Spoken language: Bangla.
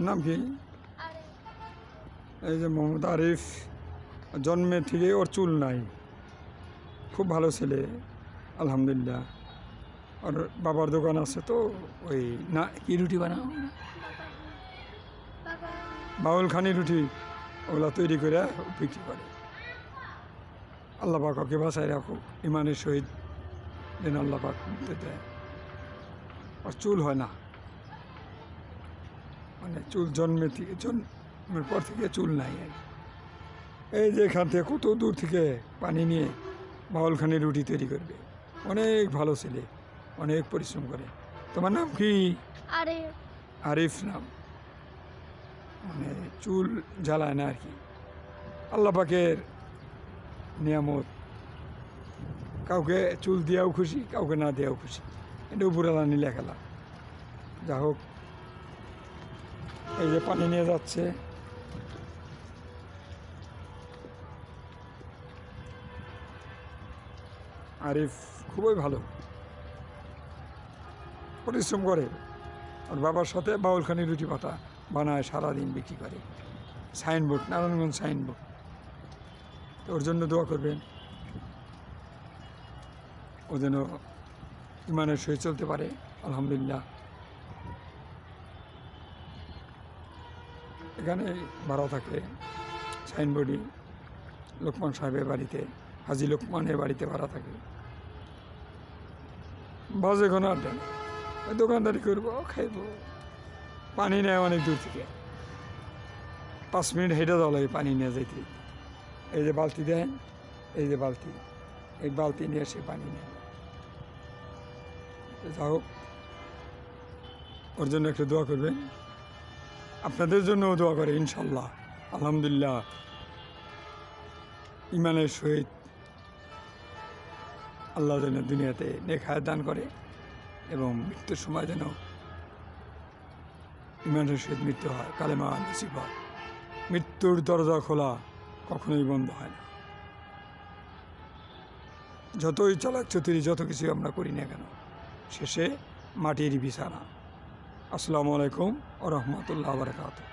নাম কি? এই যে মোহাম্মদ আরিফ, জন্মে থেকে ওর চুল নাই, খুব ভালো ছেলে আলহামদুলিল্লাহ। আর বাবার দোকান আছে, তো ওই না কি রুটি বানাও, বাউলখানি রুটি, ওগুলা তৈরি করে বিক্রি করে। আল্লাহ পাক ওকে বাঁচায় রাখুক, ইমানের সহিত যেন আল্লাহ পাক দিতে দেয়। আর চুল হয় না, মানে চুল জন্মের পর থেকে চুল নাই। এই যে এখান থেকে কত দূর থেকে পানি নিয়ে বাউলখানি রুটি তৈরি করবে। অনেক ভালো ছেলে, অনেক পরিশ্রম করে। তোমার নাম কি? আরিফ নাম, মানে চুল জ্বালায় না আর কি। আল্লাহ পাকের নিয়ামত, কাউকে চুল দিয়াও খুশি, কাউকে না দেওয়াও খুশি, এটা উপরালা নীলা খেলা। যা হোক, এই যে পানি নিয়ে যাচ্ছে, আরিফ খুবই ভালো পরিশ্রম করে। ওর বাবার সাথে বাউলখানি রুটি পাতা বানায়, সারাদিন বিক্রি করে। Signboard, Narayanganj signboard. তো ওর জন্য দোয়া করবেন, ও যেন ইমানের সহিত চলতে পারে আলহামদুলিল্লাহ। এখানে ভাড়া থাকে সাইনবোর্ডই, লোকমান সাহেবের বাড়িতে, হাজি লোকমানের বাড়িতে ভাড়া থাকে। বাজে কোনো আড্ডা নেই, দোকানদারি করবো, খাইব। পানি নেয় অনেক দূর থেকে, 5 মিনিট হেঁটে যাওয়া লাগে পানি নিয়ে যাইতে। এই যে বালতি দেন, এই যে বালতি, এই বালতি নিয়ে সে পানি নেয়। যা হোক, ওর জন্য একটু দোয়া করবেন, আপনাদের জন্যও দোয়া করে ইনশাল্লাহ। আলহামদুলিল্লাহ, ইমানের সহিত আল্লাহ যেন দুনিয়াতে নেক হায়াত দান করে, এবং মৃত্যুর সময় যেন ইমানের সহিত মৃত্যু হয়, কালেমা নসিব হয়। মৃত্যুর দরজা খোলা কখনোই বন্ধ হয় না, যতই চালাক চতুরি, যত কিছু আমরা করি না কেন, শেষে মাটির বিছানা। আসসালামু আলাইকুম ওয়া রাহমাতুল্লাহি ওয়া বারাকাতুহু।